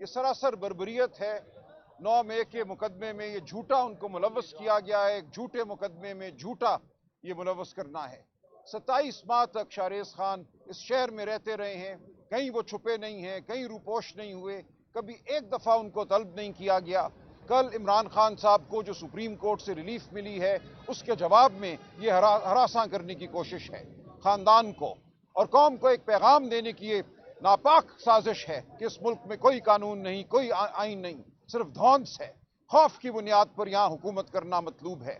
یہ سراسر بربریت ہے۔ 9 مئی کے مقدمے میں یہ جھوٹا ان کو ملوث کیا گیا ہے، ایک جھوٹے مقدمے میں جھوٹا یہ ملوث کرنا ہے۔ 27 ماہ تک شاہریز خان اس شہر میں رہتے رہے ہیں، کہیں وہ چھپے نہیں ہیں، کہیں روپوش نہیں ہوئے، کبھی ایک دفعہ ان کو طلب نہیں کیا گیا۔ کل عمران خان صاحب کو جو سپریم کورٹ سے ریلیف ملی ہے، اس کے جواب میں یہ ہراساں کرنے کی کوشش ہے۔ خاندان کو اور قوم کو ایک پیغام دینے کی یہ ناپاک سازش ہے کہ اس ملک میں کوئی قانون نہیں، کوئی آئین نہیں، صرف دھونس ہے۔ خوف کی بنیاد پر یہاں حکومت کرنا مطلوب ہے،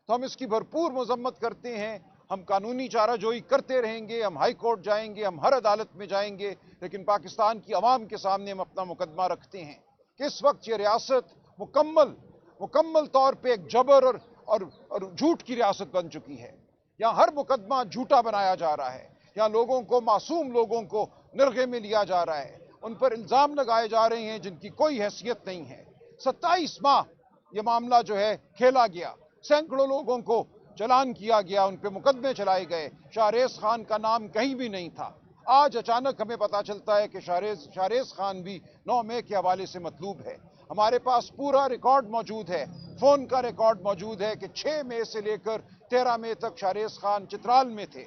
تو ہم اس کی بھرپور مذمت کرتے ہیں۔ ہم قانونی چارہ جوئی کرتے رہیں گے، ہم ہائی کورٹ جائیں گے، ہم ہر عدالت میں جائیں گے، لیکن پاکستان کی عوام کے سامنے ہم اپنا مقدمہ رکھتے ہیں کہ اس وقت یہ ریاست مکمل طور پہ ایک جبر اور جھوٹ کی ریاست بن چکی ہے۔ یہاں ہر مقدمہ جھوٹا بنایا جا رہا ہے، یہاں لوگوں کو، معصوم لوگوں کو نرغے میں لیا جا رہا ہے، ان پر الزام لگائے جا رہے ہیں جن کی کوئی حیثیت نہیں ہے۔ 27 ماہ یہ معاملہ جو ہے کھیلا گیا، سینکڑوں لوگوں کو چلان کیا گیا، ان پہ مقدمے چلائے گئے، شاہریز خان کا نام کہیں بھی نہیں تھا۔ آج اچانک ہمیں پتا چلتا ہے کہ شاہریز خان بھی 9 مئی کے حوالے سے مطلوب ہے۔ ہمارے پاس پورا ریکارڈ موجود ہے، فون کا ریکارڈ موجود ہے کہ 6 مئی سے لے کر 13 مئی تک شاہریز خان چترال میں تھے،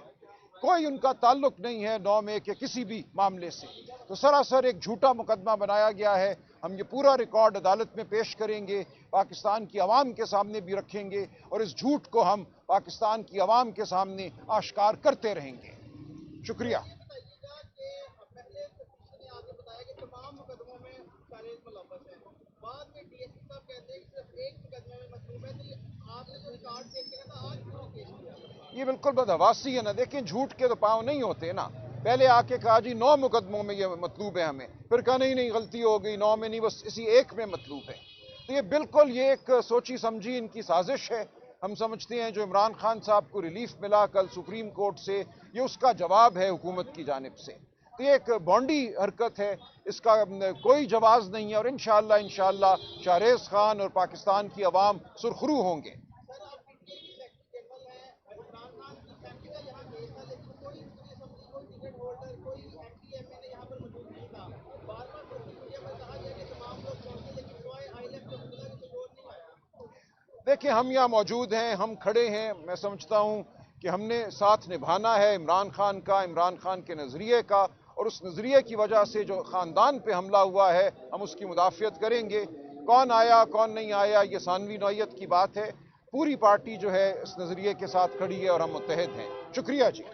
کوئی ان کا تعلق نہیں ہے 9 مئی کے کسی بھی معاملے سے۔ تو سراسر ایک جھوٹا مقدمہ بنایا گیا ہے۔ ہم یہ پورا ریکارڈ عدالت میں پیش کریں گے، پاکستان کی عوام کے سامنے بھی رکھیں گے، اور اس جھوٹ کو ہم پاکستان کی عوام کے سامنے آشکار کرتے رہیں گے۔ شکریہ۔ یہ بالکل بدحواسی ہے نا، دیکھیں جھوٹ کے تو پاؤں نہیں ہوتے نا۔ پہلے آ کے کہا جی 9 مقدموں میں یہ مطلوب ہے ہمیں، پھر کہا نہیں غلطی ہو گئی، 9 میں نہیں، بس اسی ایک میں مطلوب ہے۔ تو یہ ایک سوچی سمجھی ان کی سازش ہے۔ ہم سمجھتے ہیں جو عمران خان صاحب کو ریلیف ملا کل سپریم کورٹ سے، یہ اس کا جواب ہے حکومت کی جانب سے۔ تو یہ ایک بونڈی حرکت ہے، اس کا کوئی جواز نہیں ہے، اور انشاءاللہ شاہریز خان اور پاکستان کی عوام سرخرو ہوں گے۔ دیکھیں ہم یہاں موجود ہیں، ہم کھڑے ہیں، میں سمجھتا ہوں کہ ہم نے ساتھ نبھانا ہے عمران خان کے نظریے کا، اور اس نظریے کی وجہ سے جو خاندان پہ حملہ ہوا ہے ہم اس کی مدافعت کریں گے۔ کون آیا کون نہیں آیا یہ ثانوی نوعیت کی بات ہے، پوری پارٹی جو ہے اس نظریے کے ساتھ کھڑی ہے اور ہم متحد ہیں۔ شکریہ جی۔